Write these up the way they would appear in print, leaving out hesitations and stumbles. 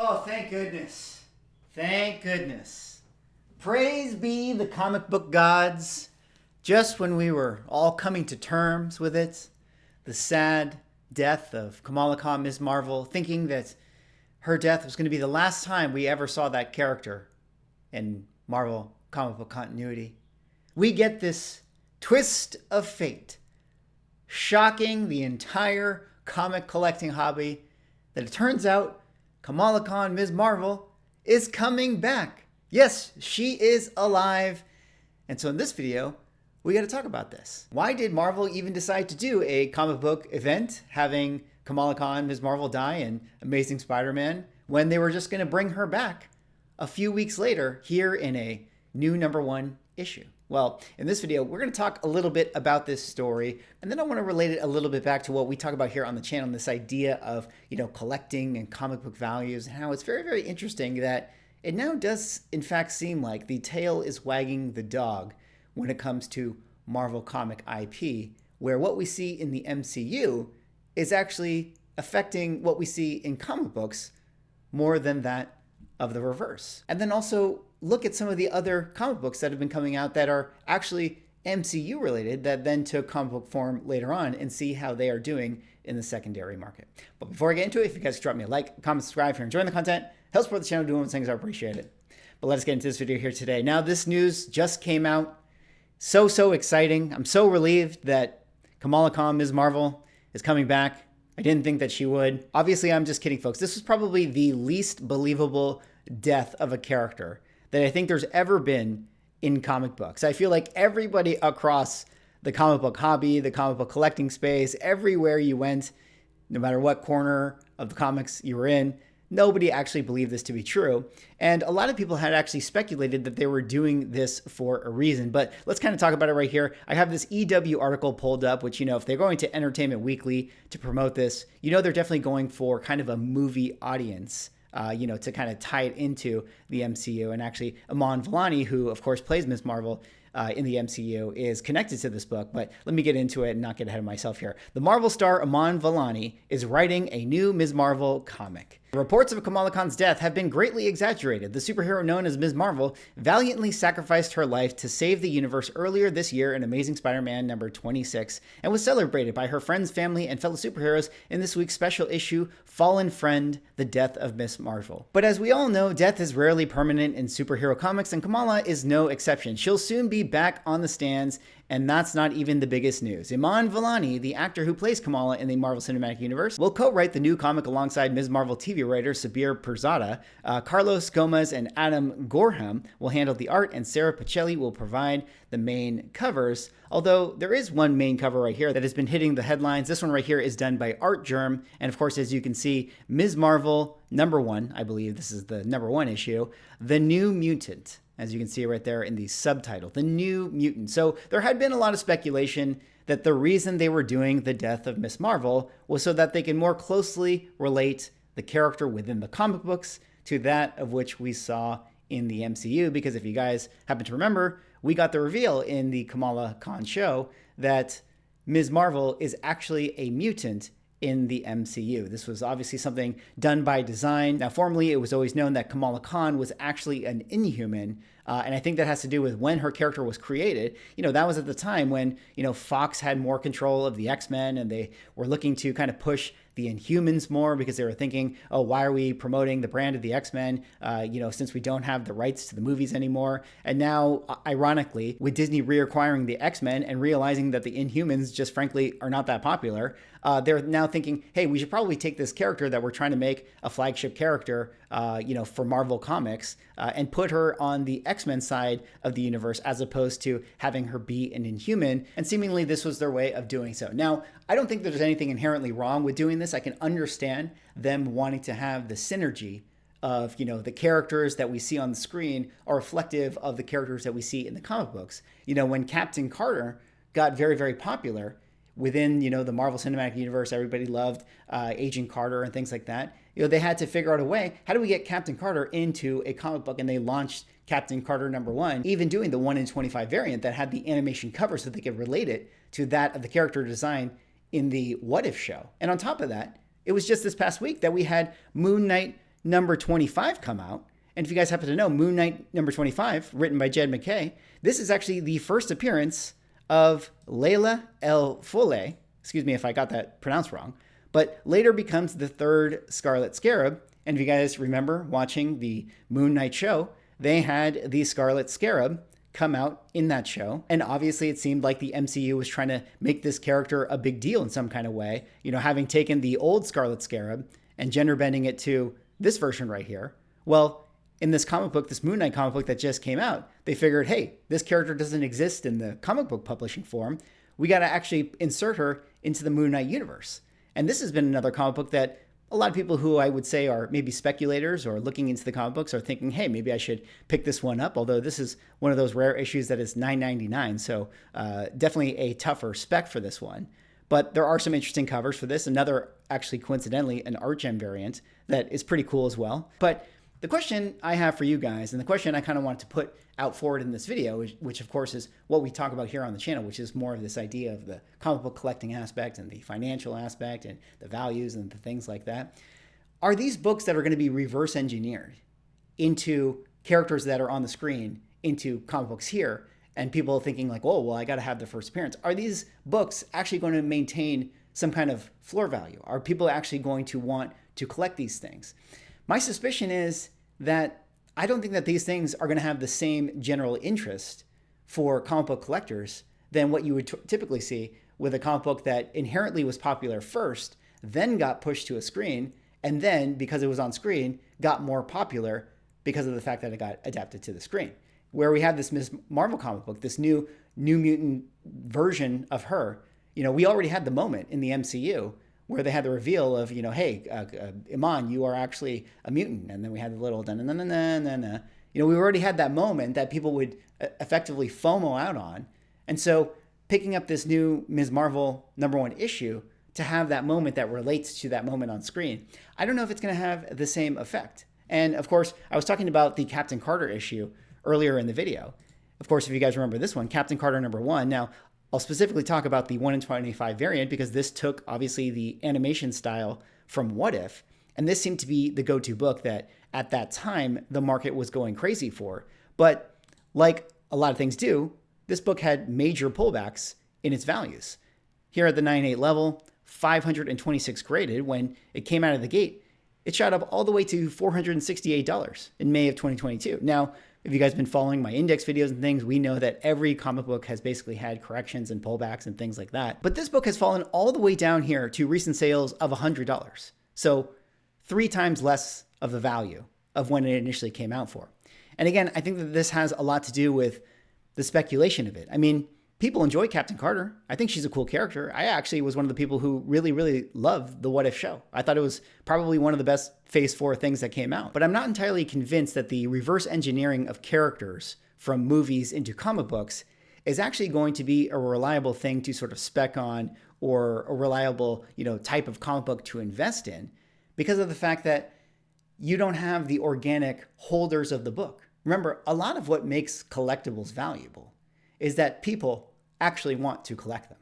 Oh, thank goodness. Thank goodness. Praise be the comic book gods. Just when we were all coming to terms with it, the sad death of Kamala Khan Ms. Marvel, thinking that her death was going to be the last time we ever saw that character in Marvel comic book continuity, we get this twist of fate, shocking the entire comic collecting hobby, that it turns out Kamala Khan Ms. Marvel is coming back. Yes, she is alive. And so in this video, we got to talk about this. Why did Marvel even decide to do a comic book event having Kamala Khan Ms. Marvel die in Amazing Spider-Man when they were just going to bring her back a few weeks later here in a new #1 issue? Well, in this video, we're going to talk a little bit about this story, and then I want to relate it a little bit back to what we talk about here on the channel, this idea of, collecting and comic book values, and how it's very, very interesting that it now does, in fact, seem like the tail is wagging the dog when it comes to Marvel comic IP, where what we see in the MCU is actually affecting what we see in comic books more than that of the reverse. And then also look at some of the other comic books that have been coming out that are actually MCU related that then took comic book form later on and see how they are doing in the secondary market. But before I get into it, if you guys drop me a like, comment, subscribe if you're enjoying the content, help support the channel doing things, I appreciate it. But let's get into this video here today. Now, this news just came out. So exciting. I'm so relieved that Kamala Khan Ms. Marvel is coming back. I didn't think that she would. Obviously, I'm just kidding, folks. This was probably the least believable death of a character that I think there's ever been in comic books. I feel like everybody across the comic book hobby, the comic book collecting space, everywhere you went, no matter what corner of the comics you were in, nobody actually believed this to be true. And a lot of people had actually speculated that they were doing this for a reason. But let's kind of talk about it right here. I have this EW article pulled up, which, if they're going to Entertainment Weekly to promote this, they're definitely going for kind of a movie audience. To kind of tie it into the MCU. And actually, Iman Veilani, who of course plays Ms. Marvel in the MCU, is connected to this book. But let me get into it and not get ahead of myself here. The Marvel star Iman Veilani is writing a new Ms. Marvel comic. The reports of Kamala Khan's death have been greatly exaggerated. The superhero known as Ms. Marvel valiantly sacrificed her life to save the universe earlier this year in Amazing Spider-Man #26 and was celebrated by her friends, family, and fellow superheroes in this week's special issue, Fallen Friend, The Death of Ms. Marvel. But as we all know, death is rarely permanent in superhero comics, and Kamala is no exception. She'll soon be back on the stands, and that's not even the biggest news. Iman Veilani, the actor who plays Kamala in the Marvel Cinematic Universe, will co-write the new comic alongside Ms. Marvel TV writer Sabir Pirzada. Carlos Gomez and Adam Gorham will handle the art, and Sarah Pacelli will provide the main covers. Although there is one main cover right here that has been hitting the headlines. This one right here is done by Art Germ. And of course, as you can see, Ms. Marvel #1, I believe this is the #1 issue, The New Mutant. As you can see right there in the subtitle, The New Mutant. So there had been a lot of speculation that the reason they were doing the death of Ms. Marvel was so that they can more closely relate the character within the comic books to that of which we saw in the MCU. Because if you guys happen to remember, we got the reveal in the Kamala Khan show that Ms. Marvel is actually a mutant in the MCU. This was obviously something done by design. Now, formerly, it was always known that Kamala Khan was actually an Inhuman, and I think that has to do with when her character was created. That was at the time when, Fox had more control of the X-Men, and they were looking to kind of push the Inhumans more because they were thinking, oh, why are we promoting the brand of the X-Men, since we don't have the rights to the movies anymore? And now, ironically, with Disney reacquiring the X-Men and realizing that the Inhumans just frankly are not that popular, they're now thinking, hey, we should probably take this character that we're trying to make a flagship character, for Marvel Comics, and put her on the X-Men side of the universe as opposed to having her be an Inhuman. And seemingly this was their way of doing so. Now, I don't think there's anything inherently wrong with doing this. I can understand them wanting to have the synergy of, the characters that we see on the screen are reflective of the characters that we see in the comic books. When Captain Carter got very, very popular within, the Marvel Cinematic Universe, everybody loved Agent Carter and things like that. They had to figure out a way, how do we get Captain Carter into a comic book? And they launched Captain Carter #1, even doing the 1 in 25 variant that had the animation cover so they could relate it to that of the character design in the What If show. And on top of that, it was just this past week that we had Moon Knight number 25 come out, and if you guys happen to know, Moon Knight number 25, written by Jed McKay, this is actually the first appearance of Layla El Fole, excuse me if I got that pronounced wrong, but later becomes the third Scarlet Scarab. And if you guys remember watching the Moon Knight show, they had the Scarlet Scarab come out in that show. And obviously it seemed like the MCU was trying to make this character a big deal in some kind of way, you know, having taken the old Scarlet Scarab and gender bending it to this version right here. Well, in this comic book, this Moon Knight comic book that just came out, they figured, hey, this character doesn't exist in the comic book publishing form. We got to actually insert her into the Moon Knight universe. And this has been another comic book that a lot of people who I would say are maybe speculators or looking into the comic books are thinking, hey, maybe I should pick this one up. Although this is one of those rare issues that is $9.99. So definitely a tougher spec for this one. But there are some interesting covers for this. Another, actually coincidentally, an Art Gem variant that is pretty cool as well. But the question I have for you guys, and the question I kind of want to put out forward in this video, which of course is what we talk about here on the channel, which is more of this idea of the comic book collecting aspect and the financial aspect and the values and the things like that. Are these books that are going to be reverse engineered into characters that are on the screen into comic books here, and people thinking like, oh, well, I got to have the first appearance. Are these books actually going to maintain some kind of floor value? Are people actually going to want to collect these things? My suspicion is that I don't think that these things are going to have the same general interest for comic book collectors than what you would typically see with a comic book that inherently was popular first, then got pushed to a screen, and then, because it was on screen, got more popular because of the fact that it got adapted to the screen. Where we have this Ms. Marvel comic book, this new Mutant version of her, you know, we already had the moment in the MCU where they had the reveal of, you know, hey, Iman, you are actually a mutant. And then we had the little da-na-na-na-na-na. You know, we already had that moment that people would effectively FOMO out on. And so picking up this new Ms. Marvel #1 issue to have that moment that relates to that moment on screen, I don't know if it's going to have the same effect. And of course, I was talking about the Captain Carter issue earlier in the video. Of course, if you guys remember this one, Captain Carter #1. Now, I'll specifically talk about the 1 in 25 variant because this took, obviously, the animation style from What If, and this seemed to be the go-to book that, at that time, the market was going crazy for. But like a lot of things do, this book had major pullbacks in its values. Here at the 9.8 level, 526 graded. When it came out of the gate, it shot up all the way to $468 in May of 2022. Now, if you guys have been following my index videos and things, we know that every comic book has basically had corrections and pullbacks and things like that. But this book has fallen all the way down here to recent sales of $100. So 3 times less of the value of when it initially came out for. And again, I think that this has a lot to do with the speculation of it. I mean, people enjoy Captain Carter. I think she's a cool character. I actually was one of the people who really, really loved the What If show. I thought it was probably one of the best Phase 4 things that came out. But I'm not entirely convinced that the reverse engineering of characters from movies into comic books is actually going to be a reliable thing to sort of spec on, or a reliable, you know, type of comic book to invest in, because of the fact that you don't have the organic holders of the book. Remember, a lot of what makes collectibles valuable is that people actually want to collect them.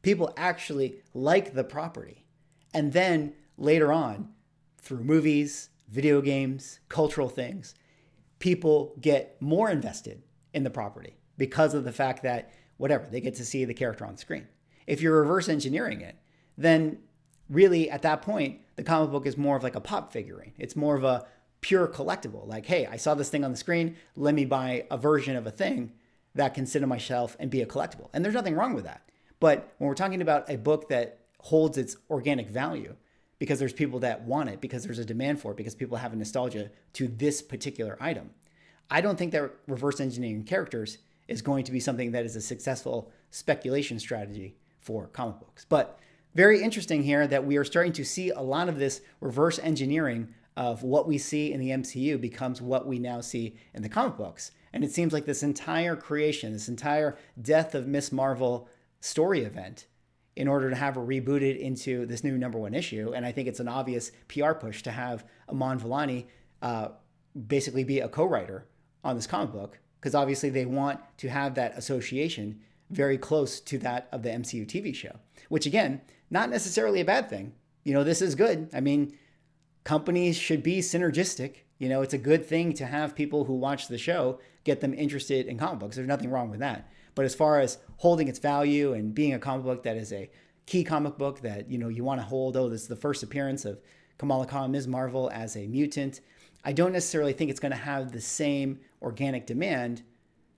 People actually like the property. And then later on, through movies, video games, cultural things, people get more invested in the property because of the fact that, whatever, they get to see the character on screen. If you're reverse engineering it, then really at that point, the comic book is more of like a pop figurine. It's more of a pure collectible. Like, hey, I saw this thing on the screen. Let me buy a version of a thing that can sit on my shelf and be a collectible. And there's nothing wrong with that. But when we're talking about a book that holds its organic value, because there's people that want it, because there's a demand for it, because people have a nostalgia to this particular item, I don't think that reverse engineering characters is going to be something that is a successful speculation strategy for comic books. But very interesting here that we are starting to see a lot of this reverse engineering of what we see in the MCU becomes what we now see in the comic books. And it seems like this entire creation, this entire death of Ms. Marvel story event, in order to have her rebooted into this new #1 issue. And I think it's an obvious PR push to have Iman Veilani basically be a co-writer on this comic book, because obviously they want to have that association very close to that of the MCU TV show, which again, not necessarily a bad thing. You know, this is good. I mean, companies should be synergistic. You know, it's a good thing to have people who watch the show get them interested in comic books. There's nothing wrong with that. But as far as holding its value and being a comic book that is a key comic book that, you know, you want to hold, oh, this is the first appearance of Kamala Khan Ms. Marvel as a mutant, I don't necessarily think it's going to have the same organic demand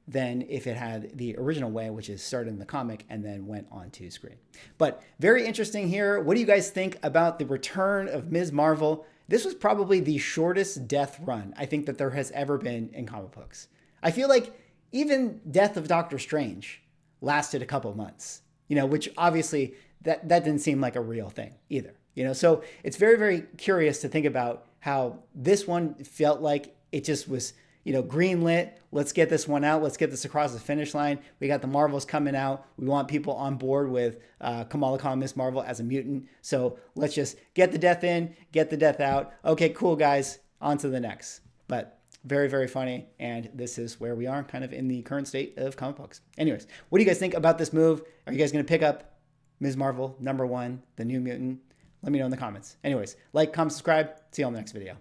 than if it had the original way, which is started in the comic and then went on to screen. But very interesting here. What do you guys think about the return of Ms. Marvel? This was probably the shortest death run I think that there has ever been in comic books. I feel like even Death of Doctor Strange lasted a couple months, you know, which obviously that didn't seem like a real thing either, you know? So it's very, very curious to think about how this one felt like it just was, you know, green lit. Let's get this one out. Let's get this across the finish line. We got the Marvels coming out. We want people on board with Kamala Khan Ms. Marvel as a mutant. So let's just get the death in, get the death out. Okay, cool, guys. On to the next. But very, very funny. And this is where we are kind of in the current state of comic books. Anyways, what do you guys think about this move? Are you guys going to pick up Ms. Marvel #1, the New Mutant? Let me know in the comments. Anyways, like, comment, subscribe. See you on the next video.